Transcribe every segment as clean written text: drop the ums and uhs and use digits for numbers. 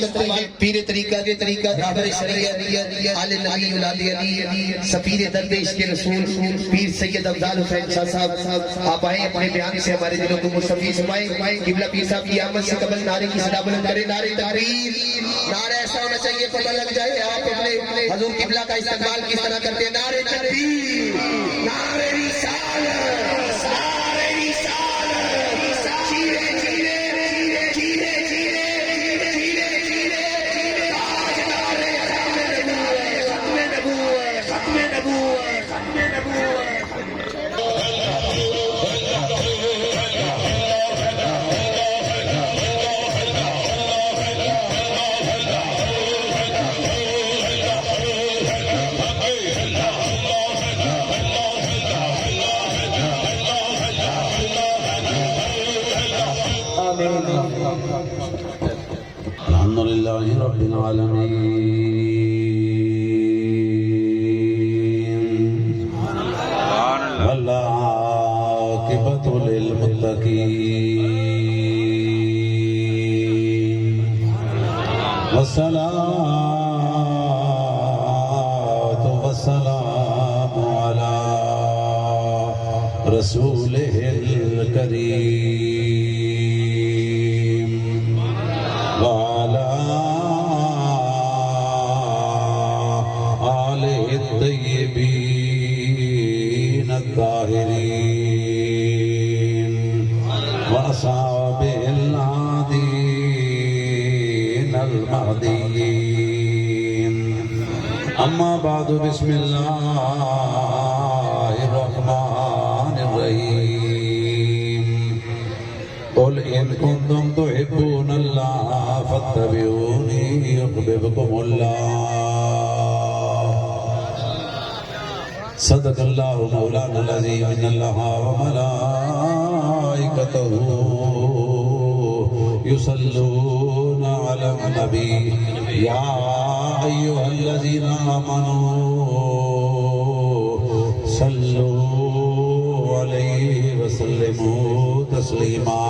کرتے ہیں پیر طریقہ کے طریقہ رہبر شریعت آل نبی اولاد علی سفیر درد عشق رسول پیر سید افضال حسین شاہ صاحب آپ آئیں اپنے بیان سے ہمارے دلوں کو مصطفی فرمائیں قبلہ پیر صاحب کی آمد سے قبل نعرے کی صدا بلند کریں نعرے تحریر نعرہ ایسا ہونا چاہیے پتہ لگ جائے آپ اپنے حضور قبلہ کا استقبال کس طرح کرتے ہیں نعرے تکبیر نعرے رسالت نعرے رسالت چیرے چیرے چیرے چیرے چیرے چیرے تاجدار ختم نبوت ختم نبوت ختم نبوت الحمد لله رب العالمين والعاقبة للمتقين والصلاة والسلام على رسوله الكريم وعلى آله الطيبين الطاهرين وأصحابه الهادين المهديين أما بعد بسم الله الرحمن الرحيم قل إن كنتم تحبون الله فاتبعوني يحببكم الله صدق الله مولانا العظيم إن الله وملائكته يصلون على النبي يا أيها الذين آمنوا صلوا عليه وسلموا تسليما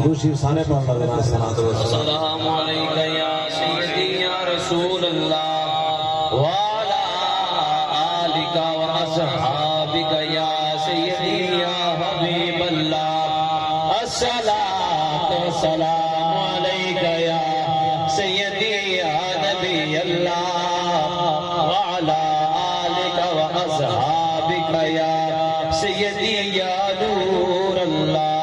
روشی سانے پڑھنا دینا السلام علیکہ یا سیدی یا رسول اللہ وعلا آلکہ و اصحابکہ یا سیدی یا حبیب اللہ الصلاة والسلام علیکہ یا سیدی یا نبی اللہ وعلا آلکہ و اصحابکہ یا سیدی یا نور اللہ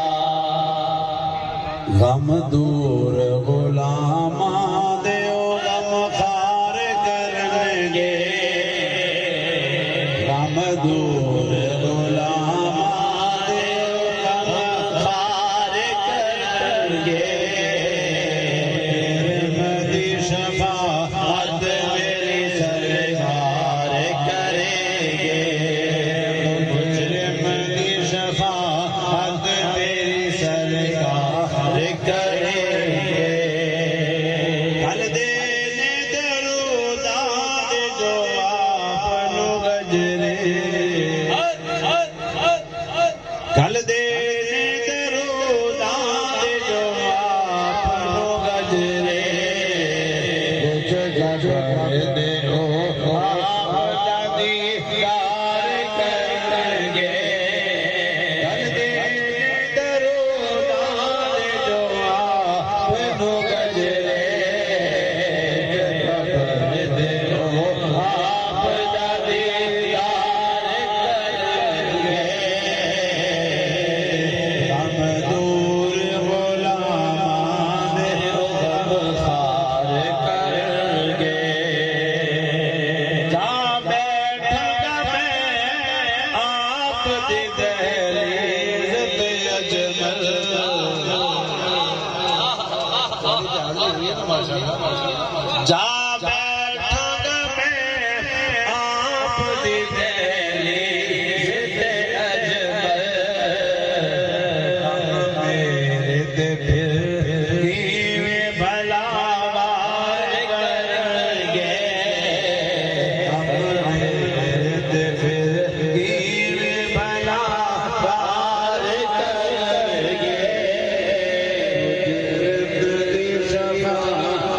غم دور غلاماں دیو غم خار کرنگے غم دور غلاماں دیو غم خار کرنگے مدی شفاعت میری سرکار کریں گے مجرم کی شفاعت میری سرکار کریں گے کل دینے درودات جو آپنو گجرے کل دینے درودات جو آپنو گجرے کچھ گھر دے آپ دیدار کریں گے کل دینے درودات جو آپنو گجرے کچھ گھر دے آپ دیدار کریں گے غم دور غلامان غم خار کریں گے جا بیٹھا میں آپ دی دہلیز پہ اجمل جا بیٹھا میں آپ دی دہلیز پہ اجمل میرے تے پھر کیویں بھلا وار کریں گے میرے تے پھر کیویں بھلا وار کریں گے مجرم دی شفاعت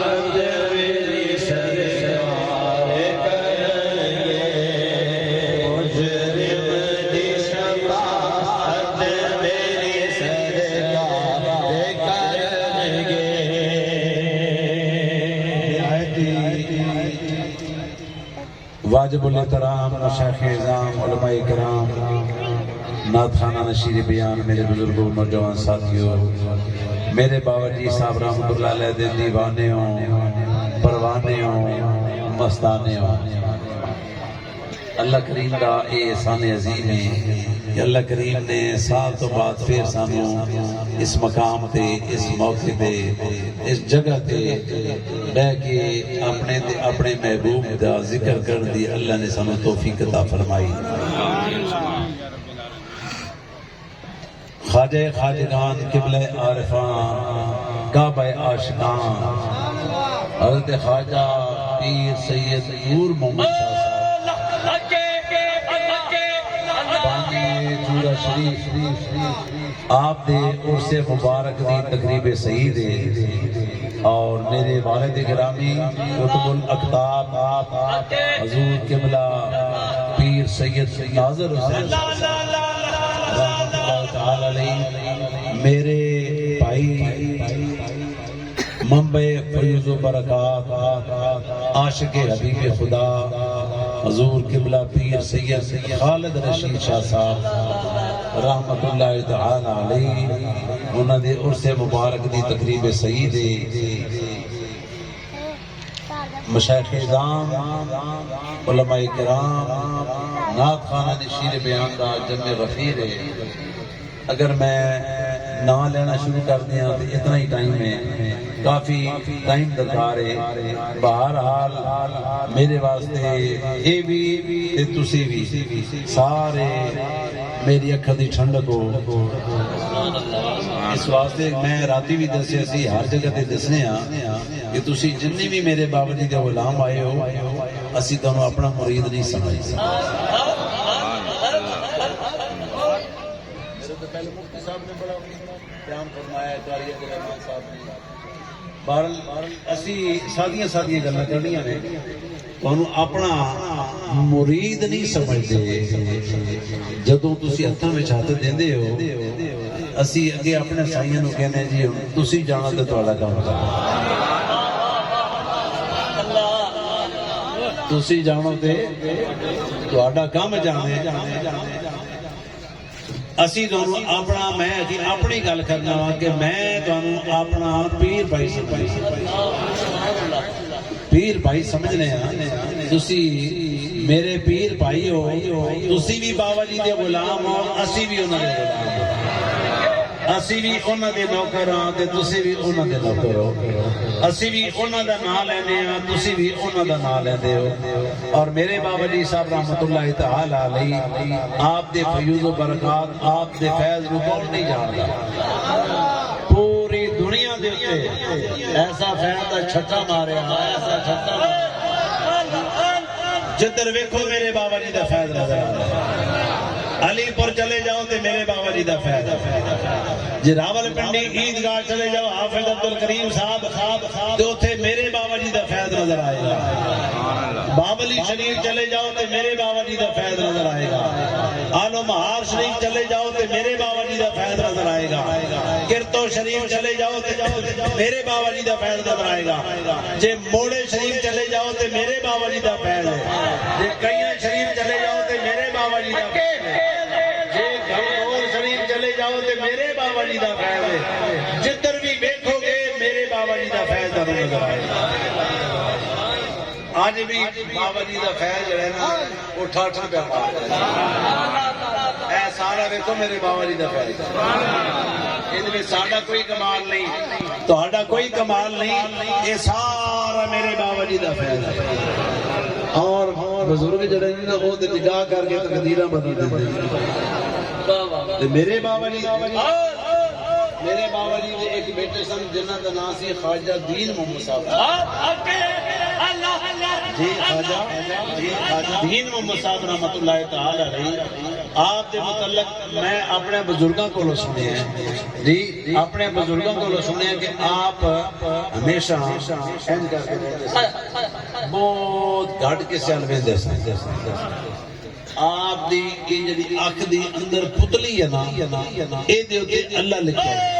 واجب الاحترام مشائخ اعظام علماء کرام نعت خانہ نشیر بیان میرے بزرگوں نوجوان ساتھیوں میرے بابا جی صاحب رحمۃ اللہ علیہ دے دیوانے ہوں پروانے ہوں مستانے ہوں اللہ کریم کا اے احسان عظیم ہے کہ اللہ کریم نے سال تو بعد پھر سانوں اس مقام تے اس موقع تے اس جگہ تے بہ کے اپنے محبوب دا ذکر کر دی اللہ نے سانوں توفیق عطا فرمائی خواجہ خواجگان قبلہ عارفان کعبہ عاشقان حضرت خواجہ پیر سید نور محمد شاہ شریف آپ دے عرص مبارک دی تقریب سعید ہے اور میرے والد گرامی قطب الاقطاب حضور قبلہ پیر سید ناظر حسین رحمۃ اللہ تعالی علیہ میرے بھائی منبع فیض و برکات عاشق حبیب خدا حضور قبلہ پیر سید خالد رشید شاہ صاحب رحمت اللہ تعالی علیہ انہوں نے عرص مبارک دی تقریب سعید مشائخ اعظام علماء کرام نعت خانہ نشیر بیان دا جمع غفیر ہے اگر میں نام لینا شروع کر دیا تو اتنا ہی ٹائم ہے کافی ٹائم درکار ہے بہرحال میرے واسطے اے بھی تے تسی بھی سارے میری اکھاں دی ٹھنڈک ہو اس واسطے میں راتی بھی دسیا سی ہر جگہ تے دسنے ہاں کہ تسی جنی بھی میرے بابا جی دے غلام آئے ہو اسی تانوں اپنا مرید نہیں سمجھ پہلے مفتی صاحب نے بڑا بیان فرمایا ہے قاری عبدالرحمان صاحب نے بہرحال اسی سادیاں گلاں کرنیاں نے تانوں اپنا مرید نہیں سمجھتے جدوں تسی ہتھاں وچ ہاتھ دیندے ہو اسی اگے اپنے سائیاں نوں کہنے جی تسی جانا تے تہاڈا کام تسی جانو تے تہاڈا کام جانے اسی دونوں اپنا میں جی اپنی گل کرنا وا کہ میں دونوں اپنا پیر بھائی سمجھنے ہیں تسی میرے پیر بھائی ہو تسی بھی بابا جی دے غلام ہو اسی بھی انہاں دے غلام ہو اسی بھی انہاں دے نوکر ہاں تے تسی بھی انہاں دے نوکر ہو اسی بھی انہاں دا نام لینے ہاں تسی بھی انہاں دا نام لیندے ہو اور میرے بابا جی صاحب رحمت اللہ تعالی علیہ آپ دے فیوز و برکات آپ دے فیض نو کون نہیں جاندا پوری دنیا دے اوتے ایسا فیض دا چھٹا ماریا ایسا چھٹا جدھر ویکھو میرے بابا جی دا فیض نظر آندا علی پور چلے جاؤ تے میرے بابا جی دا فیض جی راول پنڈی عیدگاہ چلے جاؤ حافظ عبدالکریم صاحب تے اوتھے میرے بابا جی دا فیض نظر آئے گا بابلی شریف چلے جاؤ تے میرے بابا جی دا فیض نظر آئے گا آلو مہار شریف چلے جاؤ تے میرے بابا جی دا فیض نظر آئے گا کرتو شریف چلے جاؤ تے میرے بابا جی دا فیض نظر آئے گا جے موڑے شریف چلے جاؤ تے میرے بابا جی دا فیض ہے جے کئیاں شریف چلے جاؤ تے میرے بابا جی دا فیض ہے چلے جاؤ تے میرے بابا جی دا فیض ہے جدھر بھی دیکھو گے میرے بابا جی دا فیض دا نظر آئے گا آج بھی بابا جی دا فیض جو ہے نا وہ ٹھاٹھ پہ اے سارا دیکھو میرے بابا جی دا فیض ان میں ساڈا کوئی کمال نہیں تہاڈا کوئی کمال نہیں یہ سارا میرے بابا جی دا فیض ہے اور بزرگ جڑے نے وہ نگاہ کر کے تقدیراں بدل دیندے میرے بابا جی دے ایک بیٹے سن جنہاں دا نام سی خواجہ دین محمد صاحب جی خواجہ دین محمد صاحب رحمت اللہ تعالی علیہ آپ دے متعلق میں اپنے بزرگاں کو سنے ہیں جی اپنے بزرگاں کو سنے ہیں کہ آپ ہمیشہ بہت گھٹ کے سیال ویندے سن آپ دی جڑی اکھ دی اندر پتلی ہے نا اے دے اوتے اللہ لکھا ہے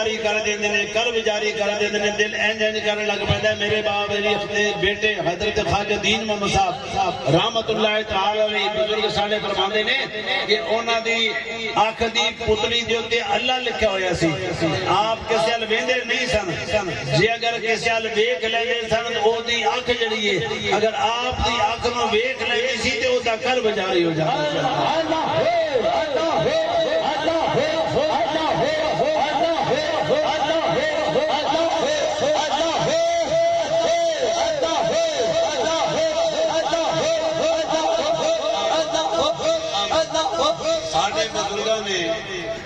جاری کر دیندے نے قلب جاری کر دیندے نے دل انج انج کرنے لگ پیندا ہے میرے باپ میرے بیٹے حضرت خواجہ دین محمد صاحب رحمت اللہ تعالی علیہ بزرگ ساڈے فرماندے نے کہ انہاں دی اکھ دی پتلی دے اوتے اللہ لکھیا ہویا سی آپ کسے ال ویندے نہیں سن جے اگر کسے ال ویکھ لیندے سن او دی اکھ جڑی ہے اگر آپ دی اکھ نو ویکھ لیندی سی تے او دا قلب جاری ہو جاندا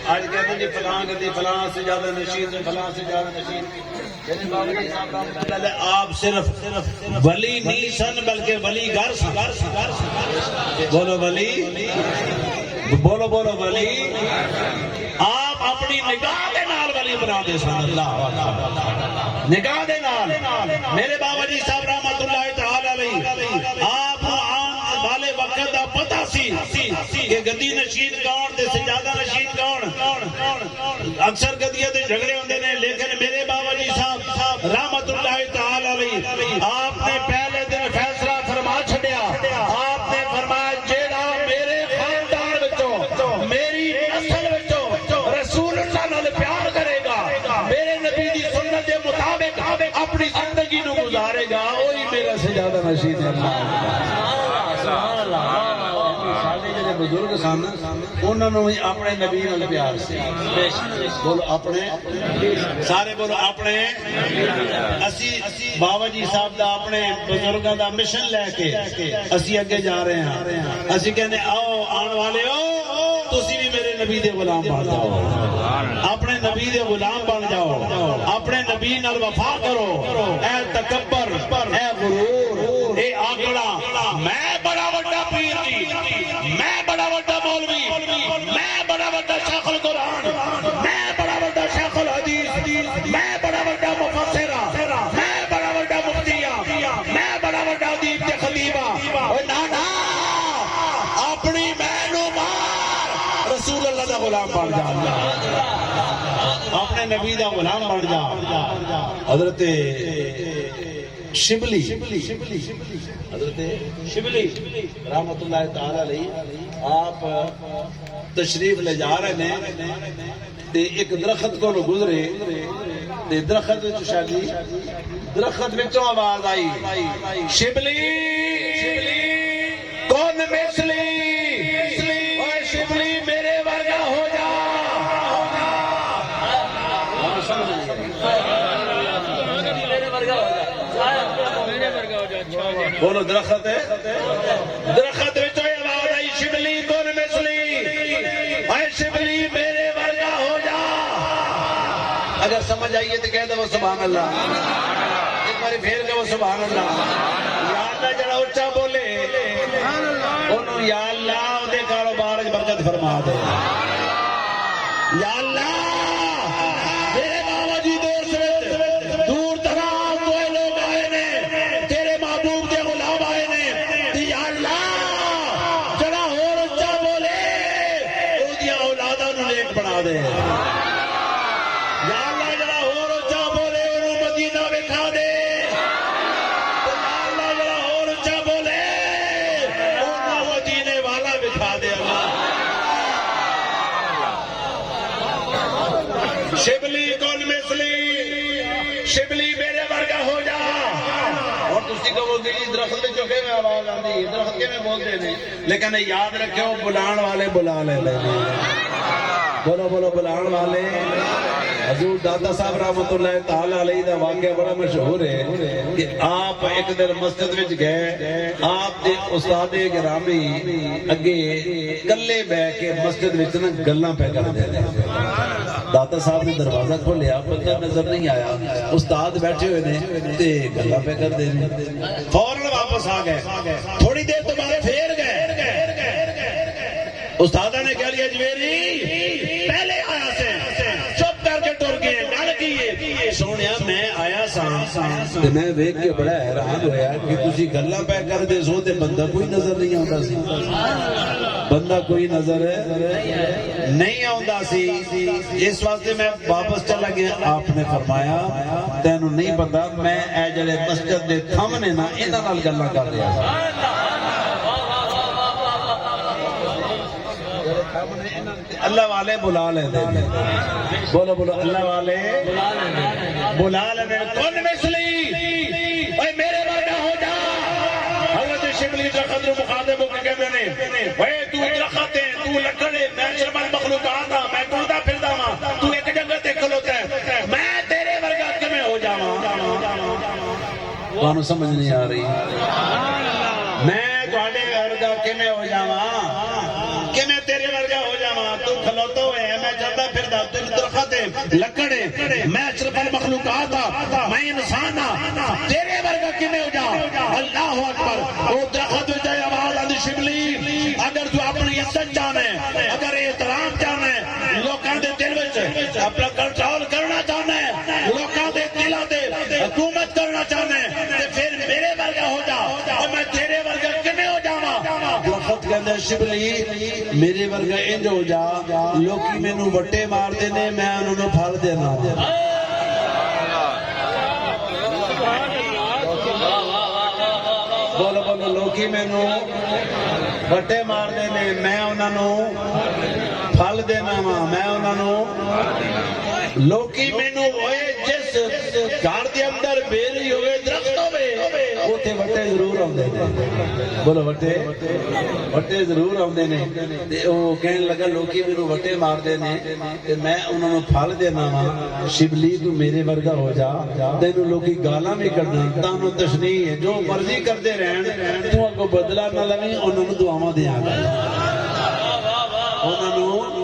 آج کہتے ہیں جی فلاں گدی فلاں سے زیادہ نشین فلاں سے زیادہ نشین آپ صرف ولی نہیں سن بلکہ ولی گر بولو ولی بولو بولو ولی آپ اپنی نگاہ دے نال ولی بنا دے سن اللہ نگاہ دے نال میرے بابا جی صاحب رحمت اللہ تعالی علیہ آپ والے وقت دا پتہ سی کہ گدی نشین کون تے سجادہ نشین کون اکثر گدیاں تے جھگڑے ہوندے نے لیکن میرے بابا جی صاحب رحمت اللہ تعالی علیہ آپ نے پہلے دن فیصلہ فرما چھڈیا آپ نے فرمایا جیڑا میرے خاندان وچوں میری نسل وچوں رسول اللہ نال پیار کرے گا میرے نبی دی سنت دے مطابق اپنی زندگی نو گزارے گا وہی میرا سجادہ نشین ہے بزرگ سن انہوں نے اپنے نبی نال پیار سے بولو اپنے سارے بولو اپنے اسی بابا جی صاحب دا اپنے بزرگاں دا مشن لے کے اسی اگے جا رہے ہیں اسی کہنے آؤ آن والے ہو تسی بھی میرے نبی دے غلام بن جاؤ اپنے نبی دے غلام بن جاؤ اپنے نبی نال وفا کرو اے تکبر اے غرور اے آکڑا میں بڑا بڑا پیر جی میں بڑا بڑا مولوی میں بڑا بڑا شیخ القرآن میں بڑا بڑا شیخ الحدیث میں بڑا بڑا مفسر میں بڑا بڑا مفتی میں بڑا بڑا ادیب تے خطیبہ نا اپنی میں نو مار رسول اللہ دا غلام بن جا اپنے نبی دا غلام بن جا حضرت شبلی حضرت شبلی رحمت اللہ تعالی علیہ آپ تشریف لے جا رہے ہیں تے ایک درخت کو گزرے تے درخت وچ شادی درخت وچوں آواز آئی شبلی کون مثلی اوے شبلی میرے ورگا ہو جا بولو درخت ہے درخت وچوں آواز آئی شبلی کون مثلی اے شبلی میرے ورگا ہو جا اگر سمجھ آئیے تو کہہ دو سبحان اللہ ایک بار پھر کہو سبحان اللہ یا اللہ جڑا اونچا بولے انہوں یا اللہ دے کاروبار وچ برکت فرما دے یا اللہ میرے بابا جی دور سے دور دراز تو لوگ آئے نے تیرے محبوب دے غلام آئے نے یا اللہ جڑا اور اونچا بولے اودیاں اولاداں نو نیک بنا دے یا اللہ جڑا اور اونچا بولے انہوں مدینہ وکھا دے یا اللہ جڑا اور اونچا بولے انہوں مدینے والا وکھا دے شبلی کون مثلی شبلی میرے ورگا ہو جا اور تسی کہو گے درخت میں چوکے میں آواز آندی درخت کے میں بولتے ہیں لیکن یاد رکھو بلان والے بلا لے بولو بولو بلان والے حضور داتا صاحب رحمت اللہ تعالی علیہ دا واقعہ بڑا مشہور ہے کہ آپ ایک دن مسجد وچ گئے آپ دے استاد گرامی اگے کلے بیٹھ کے مسجد وچ نا گلاں پہ کردے نے داتا صاحب نے دروازہ کھولیا بندہ نظر نہیں آیا استاد بیٹھے ہوئے نے تے گلاں پہ کردے نے فوراً واپس آ گئے تھوڑی دیر تو بعد پھر گئے استادہ نے کہہ لیا جویری پہلے آیا سے چپ کر کے ٹر گئے گل کی سونیا میں آیا سا تے میں ویکھ کے بڑا حیران ہویا کہ تسی گلاں پہ کردے سو تے بندہ کوئی نظر نہیں آندا سی بندہ کوئی نظر نہیں آندا سی اس واسطے میں واپس چلا گیا آپ نے فرمایا تینوں نہیں پتا میں اے جڑے مسجد دے تھم نے نا انہاں نال گلاں کر رہا سی اللہ والے بلا لے دے بولو بولو اللہ والے بلا لے دے کون مثلی اے میرے ورگا ہو جا حضرت شبلی کا قدر مخاطب ہو کے کہتے ہیں اے تو درخت ہے تو لکڑ ہے میں شرمن مخلوقات ہاں میں ٹردا پھردا ہاں تو ایک جگہ تے کھلوتا ہے میں تیرے ورگا کیویں ہو جاواں تانوں سمجھ نہیں آ رہی میں تواڈے ورگا کیویں ہو جاواں کہ میں تیرے ورگا ہو جاواں تو کھلوتا ہوئے میں چلدا پھردا تو درخت ہے لکڑ ہے میں اشرف المخلوقات ہاں میں انسان ہاں تیرے ورگا کیویں ہو جاواں اللہ اکبر او درخت وچ آواز آندی شبلی اگر تو اپنی عزت چاہنا ہے اگر احترام چاہنا ہے لوکاں دے دل وچ اپنا کنٹرول کرنا چاہنا ہے لوکاں دے دلاں تے حکومت کرنا چاہنا ہے تے پھر میرے ورگا ہو جا اور میں تیرے ورگا کیویں ہو جاواں درخت کہندا شبلی میرے ورگا انج ہو جا لوکی مینوں وٹے مار دے نے میں انہاں نوں پھڑ دینا بولو بولو لوکی مینوں وٹے مار دے نے میں انہاں نوں پھل دینا وا میں انہاں نوں لوکی مینوں ہوئے جس گھر دے اندر بیری ہوئے درخت ہوئے اوتھے وٹے ضرور آندے نے بولو وٹے ضرور آندے نے تے او کہن لگا لوکی مینوں وٹے مار دے نے تے میں انہاں نوں پھل دینا وا شبلی تو میرے ورگا ہو جا تینوں لوکی گالاں نہیں کڈنا تانوں تشنیع ہے جو مرضی کردے رہن تو اگوں بدلہ نہ لویں انہاں نوں دعاواں دیاں کر انہاں نوں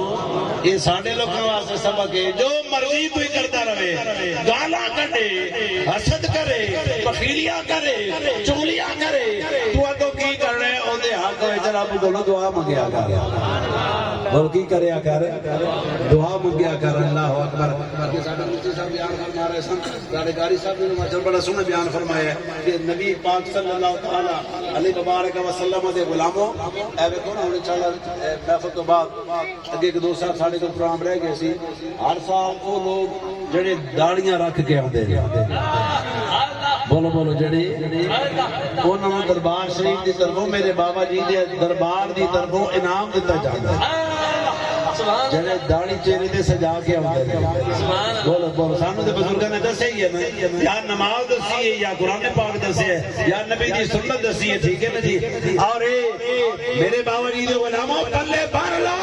یہ ساڈے لوکاں واسطے سبق ہے جو مرضی کوئی کرتا رہے گالاں کڈے حسد کرے بخیلیاں کرے چغلیاں کرے تو اگوں کی کرنا ہے اودے حق وچ رب کولوں دعا منگیا کر بول کی کریا کر دعا منگیا کر اللہ اکبر کہ ساڈا مفتی صاحب بیان فرما رہے سن ساڈے قاری صاحب نے ماشاء اللہ بڑا سونا بیان فرمایا ہے کہ نبی پاک صلی اللہ تعالی علیہ وبارک وسلم دے غلاموں اے ویکھو نا ہن انشاءاللہ محفل تو بعد اگے ایک دو سال ساڈے کو پروگرام رہ گئے سی ہر سال وہ لوگ جڑے داڑیاں رکھ کے آندے نے بولو بولو جڑے انہاں نوں دربار شریف دی طرفوں میرے بابا جی دے دربار دی طرفوں انعام دتا جاندا ہے جڑے داڑھی چہرے تے سجا کے آندے نے بولو بولو سانوں دے بزرگاں نے دسیا ہی ہے نا یا نماز دسی ہے یا قرآن پاک دسیا ہے یا نبی دی سنت دسی ہے ٹھیک ہے نا جی اور میرے بابا جی دے غلاموں پلے بھر لو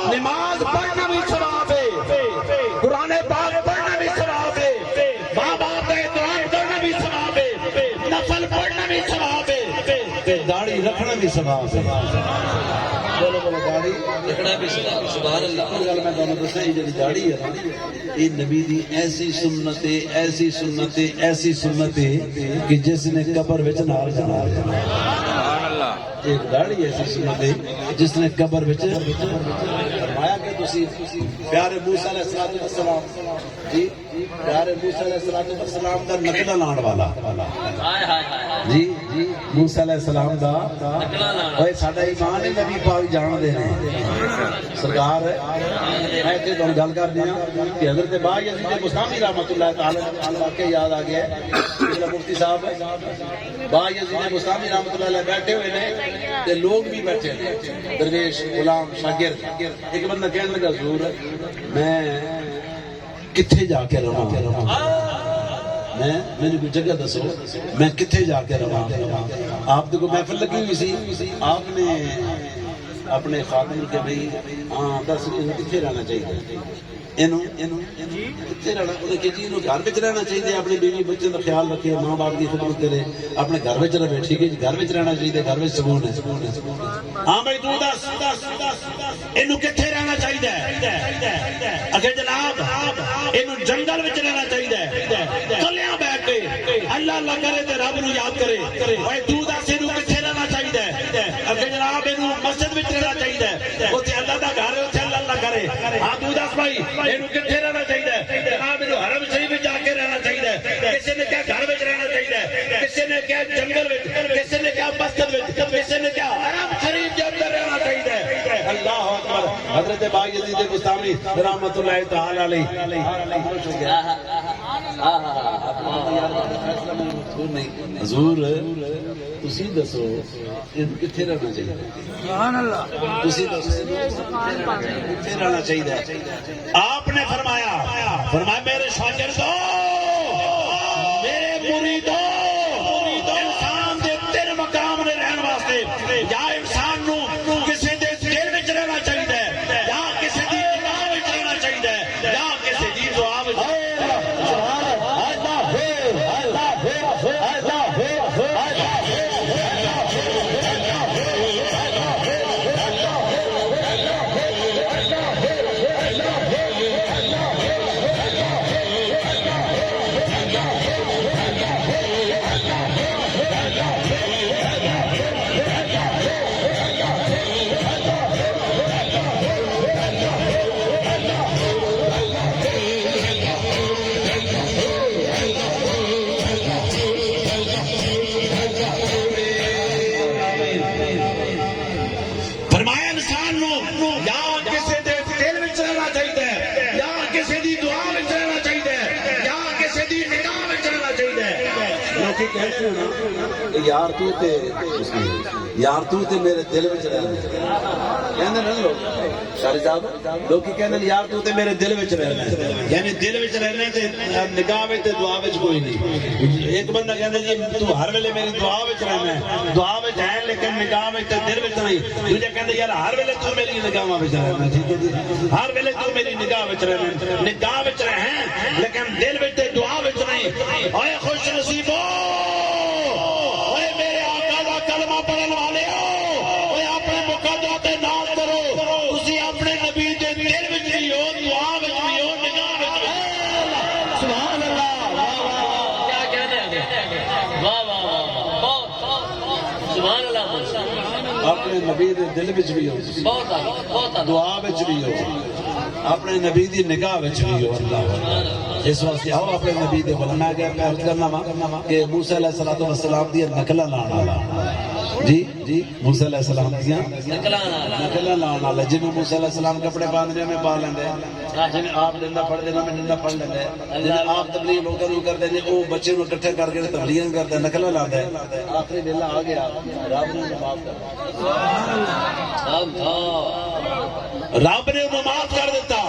نماز پڑھنا بھی ثواب ہے قرآن پاک پڑھنا بھی ثواب ہے ماں باپ کا احترام کرنا بھی ثواب ہے نفل پڑھنا بھی ثواب ہے داڑھی رکھنا بھی ثواب ہے بولو بولو داڑھی رکھنا بھی ثواب سبحان اللہ گل میں تانوں دساں یہ جڑی داڑھی ہے نا یہ نبی دی ایسی سنت ہے ایسی سنت ہے ایسی سنت ہے کہ جس نے قبر وچ نال جانا سبحان اللہ ایک داڑھی ایسی سنت ہے جس نے قبر وچ فرمایا کہ تسی پیارے موسیٰ علیہ السلام جی پیارے موسیٰ علیہ السلام دا نقدہ لان والا جی موسیٰ علیہ السلام دا اوے ساڈا ایمان ہے نبی پاک جان دے نے سرکار میں تے تانوں گل کر دیاں کہ حضرت با یزید بستامی رحمتہ اللہ تعالی علیہ واقعہ یاد آ گیا ہے مفتی صاحب با یزید بستامی رحمتہ اللہ علیہ بیٹھے ہوئے نے تے لوگ بھی بیٹھے ہیں درویش غلام شاگرد ایک بندہ کہنے لگا حضور میں کتھے جا کے رہاں میں کوئی جگہ دسو میں کتھے جا کے رہاں آپ کو محفل لگی ہوئی سی آپ نے اپنے خادم کے بھئی ہاں دس کتھے رہنا چاہیے کتنے رہنا کہ جی گھر میں رہنا چاہیے اپنی بیوی بچے کا خیال رکھے ماں باپ کی خدمت کرے اپنے گھر میں رہے ٹھیک ہے جی گھر میں رہنا چاہیے گھر میں سکون ہے ہاں بھائی تو دس اینو کتنے رہنا چاہیے اگے جناب اینو جنگل میں رہنا چاہیے کلیاں بیٹھ کے اللہ اللہ کرے تے رب نو یاد کرے بھائی تو دس اینو کتنے رہنا چاہیے اگے جناب اینو مسجد میں رہنا چاہیے اوتھے اللہ دا گھر ہے اوتھے اللہ اللہ کرے ہاں تو دس بھائی اینو کتنے رہنا چاہیے جناب اینو حرم شریف جا کے رہنا چاہیے کسی نے کہا نے کیا جنگل وچ، کسی نے کیا مسجد وچ، کسی نے کیا حرم شریف کے اندر رہنا چاہیے. اللہ اکبر. حضرت بایزید بستامی رحمۃ اللہ تعالی علیہ حضور تسی دسو کتنے رہنا چاہیے؟ سبحان اللہ. تسی دسو کتنے رہنا چاہیے؟ آپ نے فرمایا میرے شاگردوں، میرے مریدوں، انسان دے تین مقام نے رہن واسطے یا انسان نو کسی دے دل وچ رہنا چاہیے، یا کسی دی نگاہ وچ رہنا چاہیے، یا کسی دی دعا وچ. یار تو تے میرے دل وچ رہنا، کہندے نا لوگ شاری صاحب، لوگ کی کہندے یار تو تے میرے دل وچ رہنا، یعنی دل وچ رہنا تے نگاہ وچ تے دعا وچ کوئی نہیں. ایک بندہ کہندا جی تو ہر ویلے میری دعا وچ رہنا ہے، دعا وچ ہے لیکن نگاہ وچ تے دل وچ نہیں. دوجا کہندا یار ہر ویلے تو میری نگاہاں وچ رہنا، ٹھیک ہے جی، ہر ویلے تو میری نگاہ وچ رہنا، نگاہ وچ رہیں لیکن دل وچ تے دعا وچ نہیں. اوے خوش نصیبو، کلمہ پڑھن والے ہو، اپنے مقدرہ تے ناز کرو. تسی اپنے نبی دے دل وچ بھی ہو، دعا وچ بھی ہو، نگاہ وچ بھی ہو. سبحان اللہ. کیا کہنے ہیں؟ واہ واہ واہ، سبحان اللہ. اپنے نبی دے دل وچ بھی ہو، دعا وچ بھی ہو، اپنے نبی دی نگاہ وچ بھی ہو. اللہ اس واسطے آؤ اپنے نبی دے بول. میں کیا پیار کرنا وا کہ موسیٰ علیہ السلام دی نقلاں لان والا، جی موسیٰ علیہ السلام دی نقلاں لان والا. جنوں موسیٰ علیہ السلام کپڑے باندھنے میں پا لیندے، جن آپ ڈنڈا پڑھ دینا میں ڈنڈا پڑھ لیندے، جن آپ تبلیغ لوکاں نوں کردے نے او بچے نوں اکٹھے کر کے تبلیغ کردا، نقلاں لاندا ہے. آخری ویلا آ گیا، رب نے معاف کر رب نے انہوں معاف کر دیتا.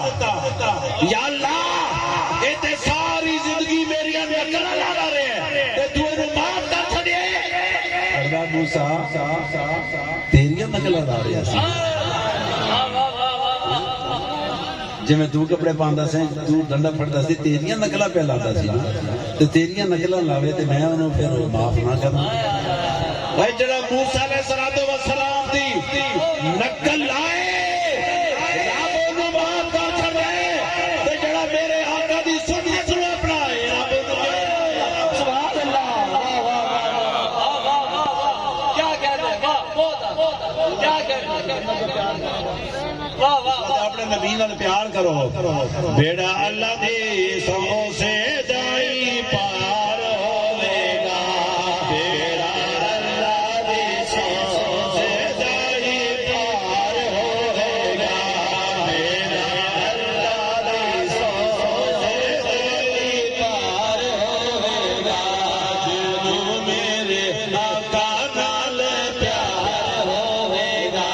یا اللہ اے تے ساری زندگی میری نقلاں لا رہے ہیں تے تو انہوں معاف کر چھڑے. اللہ موسیٰ تیریاں نقلاں لا رہے ہیں جی میں تو کپڑے پاندا سی، تو ڈنڈا پھڑدا سی، تیریاں نقلاں پہ لاتا سی تے تیریاں نقلاں لاوے تے میں انہوں پھر معاف نہ کروں. بھائی جڑا موسیٰ علیہ السلام دی نقل لائے اپنے نبی نال پیار کرو. بیڑا اللہ دی سمو سے جائی پار ہوے گا، بیڑا اللہ دی سمو سے جائی پار ہوے گا، بیڑا اللہ دی سمو سے جائی پار ہوے گا. جنوں میرے آقا نال پیار ہوے گا،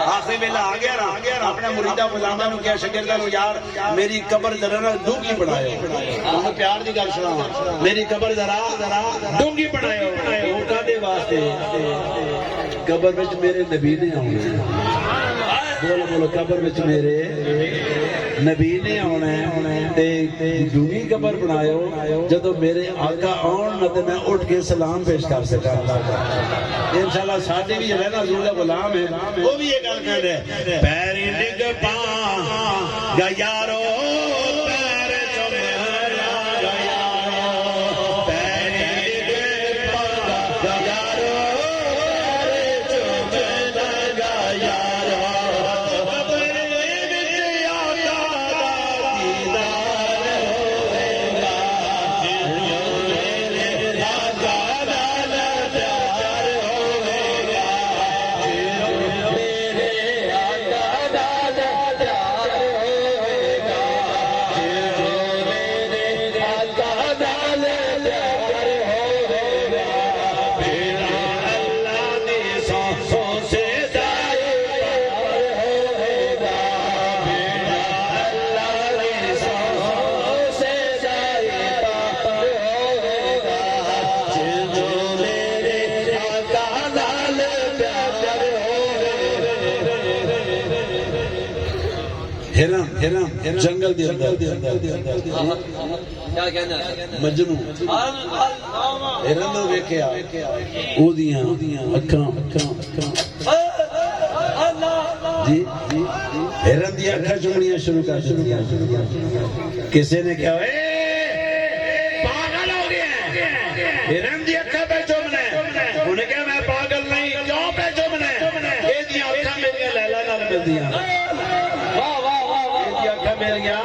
آخری ویلا آ گیا نا، اپنے مریدہ غلامہ نو کیا شاگرداں نو یار میری قبر ذرا ڈونگی بنائے. تمہیں پیار دی گل سنا، میری قبر ذرا ڈونگی بنائے. وہ کدے واسطے؟ قبر وچ میرے نبی نے آنا ہے بولو بولو قبر وچ میرے نبی نے آنا ہے تے جوگی قبر بنایو جدو میرے آقا آن نہ تے میں اٹھ کے سلام پیش کر سکا انشاءاللہ ساڈے بھی ہے نا حضور دا غلام ہے وہ بھی یہ گل کہہ رہے پیری ڈگ پا گا یارو پیر چمرا گا یارو پیری ڈگ پا گا یارو پیر چمرا گا یارو قبر وچ آقا دا دیدار ہوے گا میرے آقا نال پیار ہوے گا میرے آقا نال پیار ہوے گا میرے آقا نال پیار ہوے گا میرا اللہ دی سانسوں سے جائے پیار ہوے گا میرا اللہ دی سانسوں سے جائے پیار ہوے گا جو میرے آقا نال پیار ہرن جنگل دے اندر مجنو ہرن نو ویکھیا اودیاں اکھاں جی ہرن دی اکھاں چمڑیاں شروع کر دتیاں کسی نے کہا اے پاگل ہو گیا ہرن دی اکھاں پہ چومنا ہے انہوں نے کہا میں پاگل نہیں کیوں پہ چومنا ہے یہ دی اکھاں میری لیلا نال ملدیاں مل گیا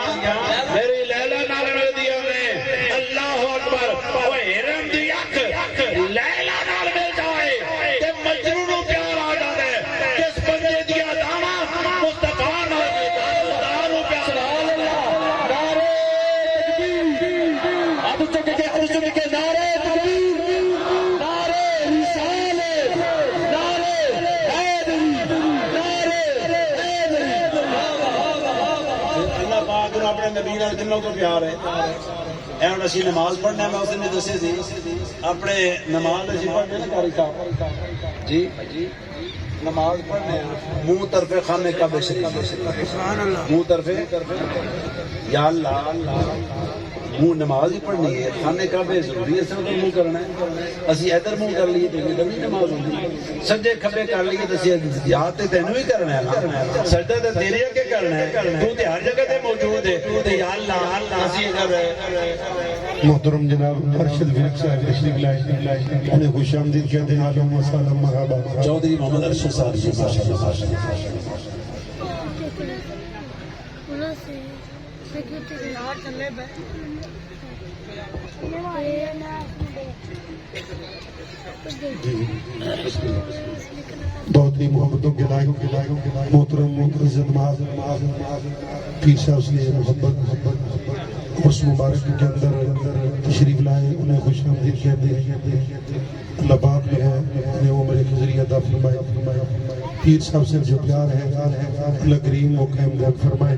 میری لیلا نال مل دیا نے اللہ اکبر وہ ہرن دی اکھ لیلا نال مل جائے تے مجنو نو پیار آ جاندے جس بندے دیا داواں مصطفیٰ نال خدا نو پیار سبحان اللہ نعرہ تکبیر اب تک کے نعرہ تکبیر نعرہ رسالت نعرہ حیدری نعرہ حیدری اللہ پاک نو اپنے نبی نال جنوں کو پیار ہے اے ہن اسی نماز پڑھنا ہے میں اس نے دسے سی اپنے نماز اسی پڑھنے نا قاری صاحب جی نماز پڑھنے منہ طرف خانے کعبہ شریف سبحان اللہ منہ طرف یا اللہ منہ نماز ہی پڑھنی ہے خانے کعبہ ضروری ہے سب منہ کرنا ہے اسی ادھر منہ کر لیے تو ادھر نہیں نماز ہوندی سجدے کھبے کر لیے تو اسی یاد تے تینوں ہی کرنا ہے نا سجدہ تے تیرے اگے کرنا ہے تو تے ہر جگہ تے موجود ہے تے یا اللہ اسی کر رہے محترم جناب ارشد ورک صاحب تشریف لائے انہیں خوش آمدید کہتے ہیں آلم و سلام مرحبا چودھری محمد ارشد صاحب جی ماشاءاللہ بہت ہی محبتوں کے لائق محترم عزت معاذ پیر صاحب سے محبت اس مبارک کے اندر تشریف لائے انہیں خوش آمدید کہتے ہیں اللہ پاک نے انہیں عمر کے ذریعہ عطا فرمائے پیر صاحب سے جو پیار ہے اللہ کریم وہ قائم دائم فرمائے